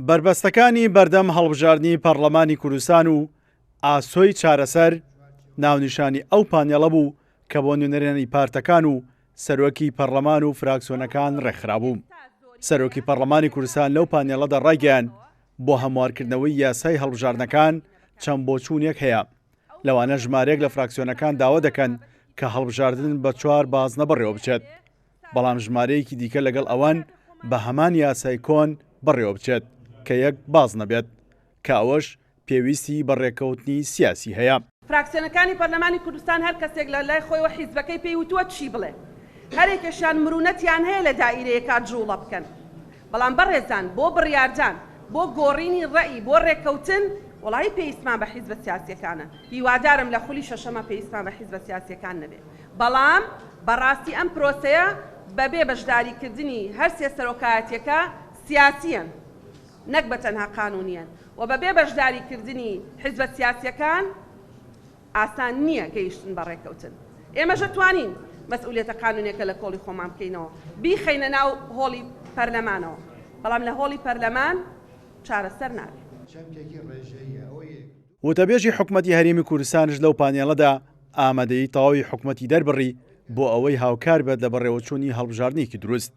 بربەستەکانی بەردەم هەڵبژاردننی پەرلەمانی کوردستان و ئاسۆی چارەسەر ناونیشانی ئەو پانێڵە بوو کە بۆ نوێنەرێنی پارتەکان و سەرۆکی پەرلەمان و فراکسیۆنەکان ڕێکخرابوو. سەرۆکی پەرلەمانی کوردستان لەو پانێڵەدا ڕایگەیاند بۆ هەموارکردنەوەی یاسای هەڵبژاردنەکان چەند بۆچوونێک هەیە. لەوانە ژمارەیەک لە فراکسیۆنەکان داوا دەکەن کە هەڵبژاردن بە 4 بازنە بەڕێوە بچێت، بەڵام ژمارەیەکی دیکە لەگەڵ ئەوان بە هەمان یاسای کۆن بەڕێوە بچێت کە یەک باز نەبێت، کە ئەوەش پێویستی بەڕێکەوتنی سیاسی هەیە. فراکسیۆنەکانی پەرلەمانی کوردستان هەر کەسێک لە لای خۆی و حیزبەکەی پێی وتووە چی بڵێ، هەرێکێکیان مرونەتیان هەیە لە دائیرەیەکا جوڵە بکەن، بەڵام بەڕێزان بۆ بڕیاردان بۆ گۆڕینی ڕەئی بۆ ڕێکەوتن وڵی پێویستمان بە حیزبە سیاسیەکانە. هیوادارم لە خولی شەشەمە پێویستمان بە حیزبە سیاسیەکان نەبێت، بەڵام بەڕاستی ئەم پرۆسەیە بەبێ بەشداریکردنی هەر سێ سەرۆکایەتیەکە سیاسیەن نەک بە تەنها قانونیان، و بەبێ بەشداریکردنی حیزبە سیاسیەکان ئاسان نییە گەیشتن بە ڕێکەوتن. ئێمەش توانین مەسئولیەتە قانونیەکە لە کۆڵی خۆمان بکەینەوە، بیخەینە ناو هۆڵی پەرلەمانەوە، بەڵام لە هۆڵی پەرلەمان چارەسەر نابێت. وتەبێژی حکوومەتی هەرێمی کوردستانش لەو پانێڵەدا ئامادەی تەواوی حکوومەتی دەربڕی بۆ ئەوەی هاوکار بێت لە بەڕێوەچوونی هەڵبژاردنێکی دروست.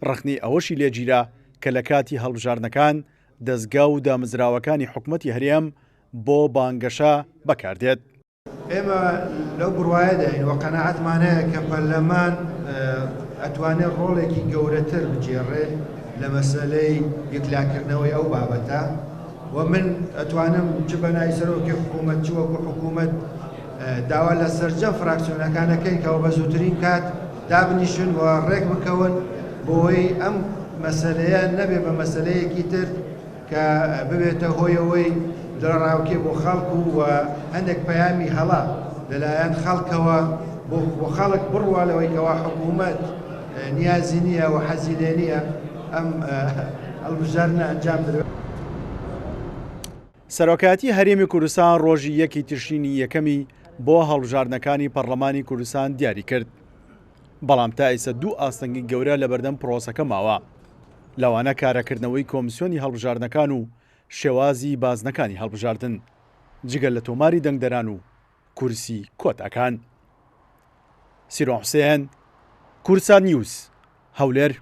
ڕخنی ئەوەشی لێگیرا کە لە کاتی هەڵبژاردنەکان دەستگا و دامزراوەکانی حکوومەتی هەرێم بۆ بانگەشە بەکاردێت. ئێمە لەو بڕواایەداین وە قەناعەتمان هەیە کە پەرلەمان ئەتوانێت ڕۆڵێکی گەورەتر بجێڕێ لە مەسەلەی یەکلاکردنەوەی ئەو بابەتە، و من ئەتوانم چ بەنای سەرۆکی حکوومەت چ وەکو حکوومەت داوا لە سەرجەم فراکسیۆنەکانەکەین کەەوە بە زووترین کات دابنیشن و ڕێک بکەون بۆی ئەم مەسەلەیە نەبێ بە مەسەلەیەکی تر کە ببێتە هۆیەوەی دڵڕاوکێ بۆ خەڵکو و هەندێک پەیامی هەڵا لەلایەن خەڵکەوە بۆ خەڵک بڕوا لەوەی کەوا حکوومەت نیازی نییە و حەزی لێ نییە ئەم هەڵبژاردنە ئەنجام بدرێت. سەرۆکایەتی هەرێمی کوردستان ڕۆژی 1 تشرینی یەکەمی بۆ هەڵبژاردنەکانی پەرلەمانی کوردستان دیاری کرد، بەڵام تا ئێستا 2 ئاستەنگی گەورە لە بەردەم پرۆسەکە ماوە، لەوانە کارەکردنەوەی کۆمیسیۆنی هەڵبژاردنەکان و شێوازی بازنەکانی هەڵبژاردن جگەل لە تۆماری دەنگدەران و کورسی کۆتاکان. سیرۆن حوسێن، کورسان نیوز، هەولێر.